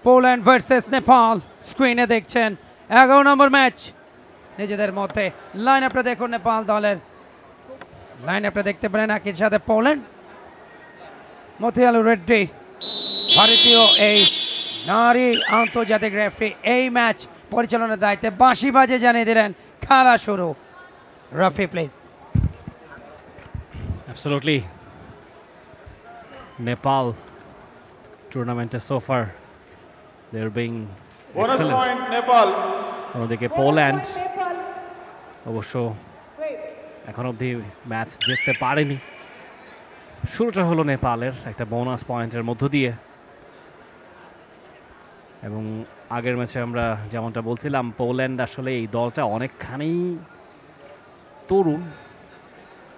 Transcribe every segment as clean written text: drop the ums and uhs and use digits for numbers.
Poland versus Nepal স্ক্রিনে দেখছেন 11 নম্বর match নিজেদের মধ্যে। লাইন আপটা দেখুন নেপাল দলের, লাইন আপটা দেখতে পারেন একই সাথে পোল্যান্ড। মতিয়ালু রেড্ডি ভারতীয় এই নারী আন্তর্জাতিক রেফারি এই ম্যাচ পরিচালনার দায়িত্বে বাঁশি বাজে জানিয়ে দিলেন খেলা শুরু। Rafi please. Absolutely. Nepal tournament so far they're being bonus excellent. point Nepal. অন্যদিকে পোল্যান্ড অবশ্য এখন অবধি ম্যাচ জিততে পারেনি। শুরুটা হলো নেপালের একটা বোনাস পয়েন্টের মধ্য দিয়ে, এবং আগের ম্যাচে আমরা যেমনটা বলছিলাম পোল্যান্ড আসলে এই দলটা অনেকখানি তরুণ,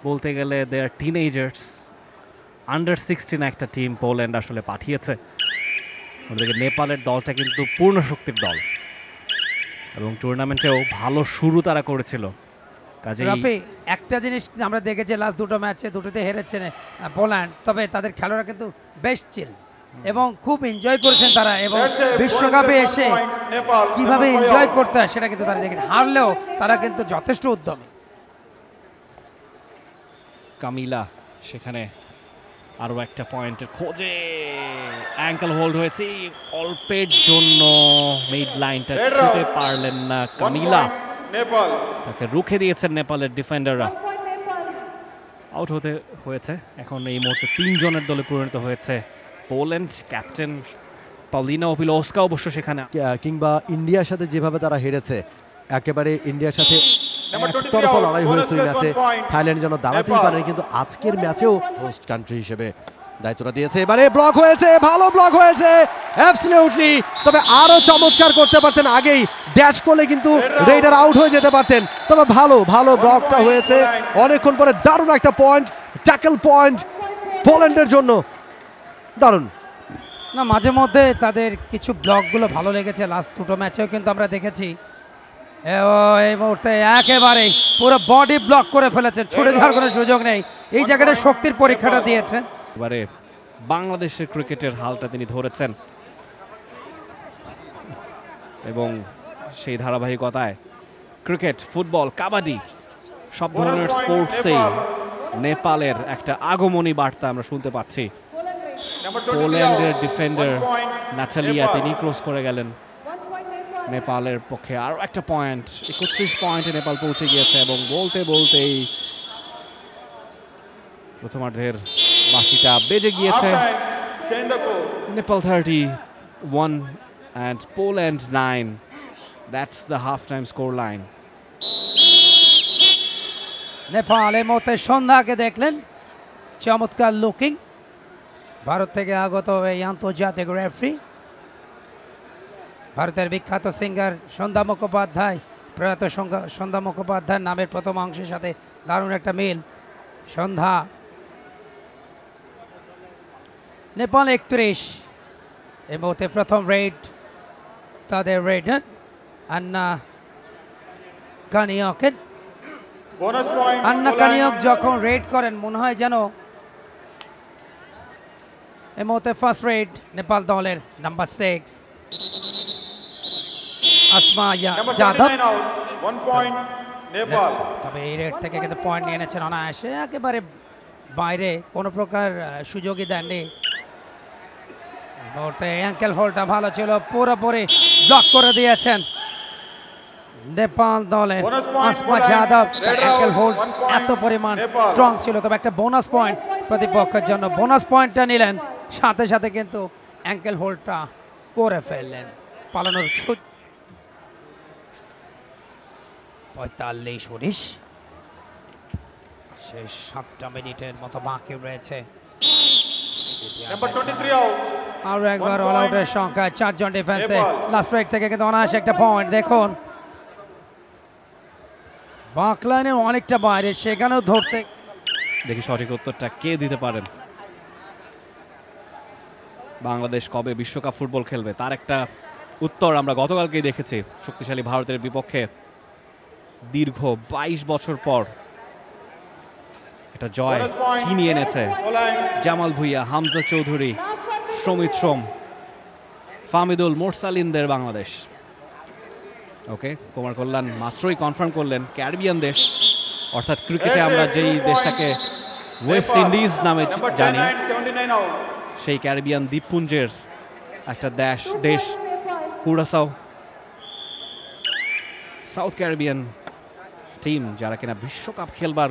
বলতে গেলে দে আর টিনেজার্স। আন্ডার 16 একটা টিম পোল্যান্ড আসলে পাঠিয়েছে। অন্যদিকে নেপালের দলটা কিন্তু পূর্ণ শক্তির দল এবং টুর্নামেন্টেও ভালো শুরু তারা করেছিল। কাজেই রাফি একটা জিনিস আমরা দেখেছি লাস্ট দুটো ম্যাচে দুটোতে হেরেছে পোল্যান্ড, তবে তাদের খেলোয়াড়রা কিন্তু বেশ চিল এবং খুব এনজয় করেছেন তারা, এবং বিশ্বকাপে এসে কিভাবে এনজয় করতে হয় সেটা কিন্তু তারা দেখেন। হারলেও তারা কিন্তু যথেষ্ট উদ্যমী। কামিলা সেখানে আরও একটা পয়েন্টের খোঁজে, অ্যাঙ্কেল হোল্ড হয়েছে অল্পের জন্য, মিড লাইনটা ছুটে পারলেন না কামিলা, তাকে রুখে দিয়েছেন নেপালের ডিফেন্ডাররা। আউট হতে হয়েছে। এখন এই মুহূর্তে 3 জনের দলে পরিণত হয়েছে পোল্যান্ড। ক্যাপ্টেন পাউলিনা ওপিলোস্কা অবশ্য সেখানে, কিংবা ইন্ডিয়ার সাথে যেভাবে তারা হেরেছে, একেবারে ইন্ডিয়ার সাথে একতরফা লড়াই হয়েছে ওই ম্যাচে। থাইল্যান্ড যেন দাঁড়াতেই পারেনি, কিন্তু আজকের ম্যাচেও হোস্ট কান্ট্রি হিসেবে দায়িত্বটা দিয়েছে। এবারে ব্লক হয়েছে, ভালো ব্লক হয়েছে অ্যাবসলিউটলি, তবে আরো চমৎকার করতে পারতেন, আগেই ড্যাশ করলে কিন্তু রেইডার আউট হয়ে যেতে পারতেন। তবে ভালো ভালো ব্লকটা হয়েছে অনেকক্ষণ পরে, দারুণ একটা পয়েন্ট, ট্যাকল পয়েন্ট পোল্যান্ডের জন্য, দারুণ। না মাঝে মধ্যে তাদের কিছু ব্লকগুলো ভালো লেগেছে, লাস্ট দুটো ম্যাচেও কিন্তু আমরা দেখেছি। এই মুহূর্তে একেবারে পুরো বডি ব্লক করে ফেলেছেন, ছুটে যাওয়ার কোনো সুযোগ নেই। এই জায়গাটা শক্তির পরীক্ষাটা দিয়েছেন। এবারে বাংলাদেশের ক্রিকেটের হালটা তিনি ধরেছেন এবং সেই ধারাবাহিকতায় ক্রিকেট, ফুটবল, কাবাডি সব ধরনের স্পোর্টসেই নেপালের একটা আগমনী বার্তা আমরা শুনতে পাচ্ছি। পোল্যান্ডের ডিফেন্ডার নাটালিয়া তিনি ক্রস করে গেলেন। নেপালের পক্ষে আরও একটা পয়েন্ট, 31 পয়েন্টে নেপাল পৌঁছে গিয়েছে, এবং বলতে বলতেই প্রথমার্ধের বাকিটা বেজে গিয়েছে। Nepal 31 and Poland 9. That's the halftime score line. Nepal এই মুহূর্তে সন্ধ্যাকে দেখলেন, চমৎকার লুকিং, ভারত থেকে আগত এই আন্তর্জাতিক রেফারি, ভারতের বিখ্যাত সিঙ্গার সন্ধ্যা মুখোপাধ্যায়, প্রয়াত সন্ধ্যা মুখোপাধ্যায়ের নামের প্রথম অংশের সাথে দারুণ একটা মিল। সন্ধ্যা। নেপাল 31 এই মুহূর্তে প্রথম রেড তাদের রেডার আন্না কানিয়কের। আন্না কানিয়ক যখন রেড করেন মনে হয় যেন এই মুহূর্তে ফার্স্ট রেড নেপাল দলের নাম্বার 6 আসমা যাদব। তবে এই রেড থেকে কিন্তু পয়েন্ট নিয়ে এনেছেন অনায়াসে, একেবারে বাইরে কোনো প্রকার সুযোগই দেননি। মুহূর্তে অ্যাঙ্কেল হোল্ডটা ভালো ছিল, পুরোপুরি ব্লক করে দিয়েছেন নেপাল দলের আসমা যাদব। অ্যাঙ্কেল হোল্ড এত পরিমাণ স্ট্রং ছিল, তবে একটা বোনাস পয়েন্ট প্রতিপক্ষের জন্য। বোনাস পয়েন্টটা নিলেন, সাথে সাথে কিন্তু অ্যাঙ্কেল হোল্ডটা করে ফেললেন। পালানোর 45-19 শেষ 7টা মিনিটের মতো বাকি রয়েছে। আরো একবার অল আউটের সংখ্যা 4 জন ডিফেন্সে। লাস্ট ব্রেক থেকে কিন্তু অনায়াসে একটা পয়েন্ট। দেখুন বাকলাইনের অনেকটা বাইরে, সেখানেও ধরতে। দেখি সঠিক উত্তরটা কে দিতে পারেন। বাংলাদেশ কবে বিশ্বকাপ ফুটবল খেলবে তার একটা উত্তর আমরা গতকালকেই দেখেছি। শক্তিশালী ভারতের বিপক্ষে দীর্ঘ 22 বছর পর এটা জয় ছিনিয়ে এনেছে জামাল ভুঁইয়া, হামজা চৌধুরী, সমিত সোম। ফামিদুল মোরসালিনদের বাংলাদেশ। ওকে, কুমার কল্যাণ মাত্রই কনফার্ম করলেন ক্যারিবিয়ান দেশ, অর্থাৎ ক্রিকেটে আমরা যেই দেশটাকে ওয়েস্ট ইন্ডিজ নামে জানি, সেই ক্যারিবিয়ান দ্বীপপুঞ্জের একটা দেশ কুরাসাও, সাউথ ক্যারিবিয়ান টিম, যারা কিনা বিশ্বকাপ খেলবার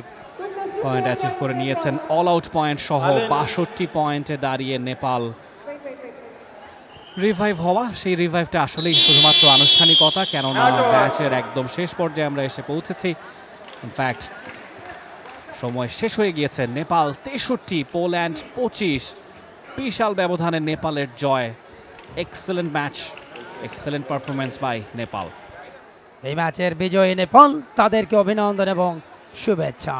পয়েন্ট অ্যাচিভ করে নিয়েছেন। অল আউট পয়েন্ট সহ ৬২ পয়েন্টে দাঁড়িয়ে নেপাল রিভাইভ হওয়া, সেই রিভাইভটা আসলেই শুধুমাত্র আনুষ্ঠানিকতা, কেননা ম্যাচের একদম শেষ পর্যায়ে আমরা এসে পৌঁছেছি। ইনফ্যাক্ট সময় শেষ হয়ে গিয়েছে। নেপাল ৬৩, পোল্যান্ড ২৫, বিশাল ব্যবধানে নেপালের জয়। Excellent match, excellent performance by Nepal. এই ম্যাচের বিজয়ী নেপাল, তাদেরকে অভিনন্দন এবং শুভেচ্ছা।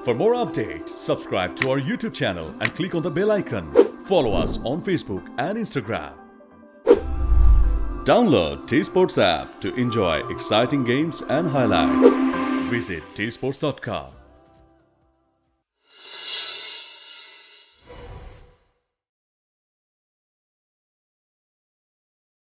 For more updates, subscribe to our YouTube channel and click on the bell icon. Follow us on Facebook and Instagram. Download T-Sports app to enjoy exciting games and highlights. Visit tsports.com.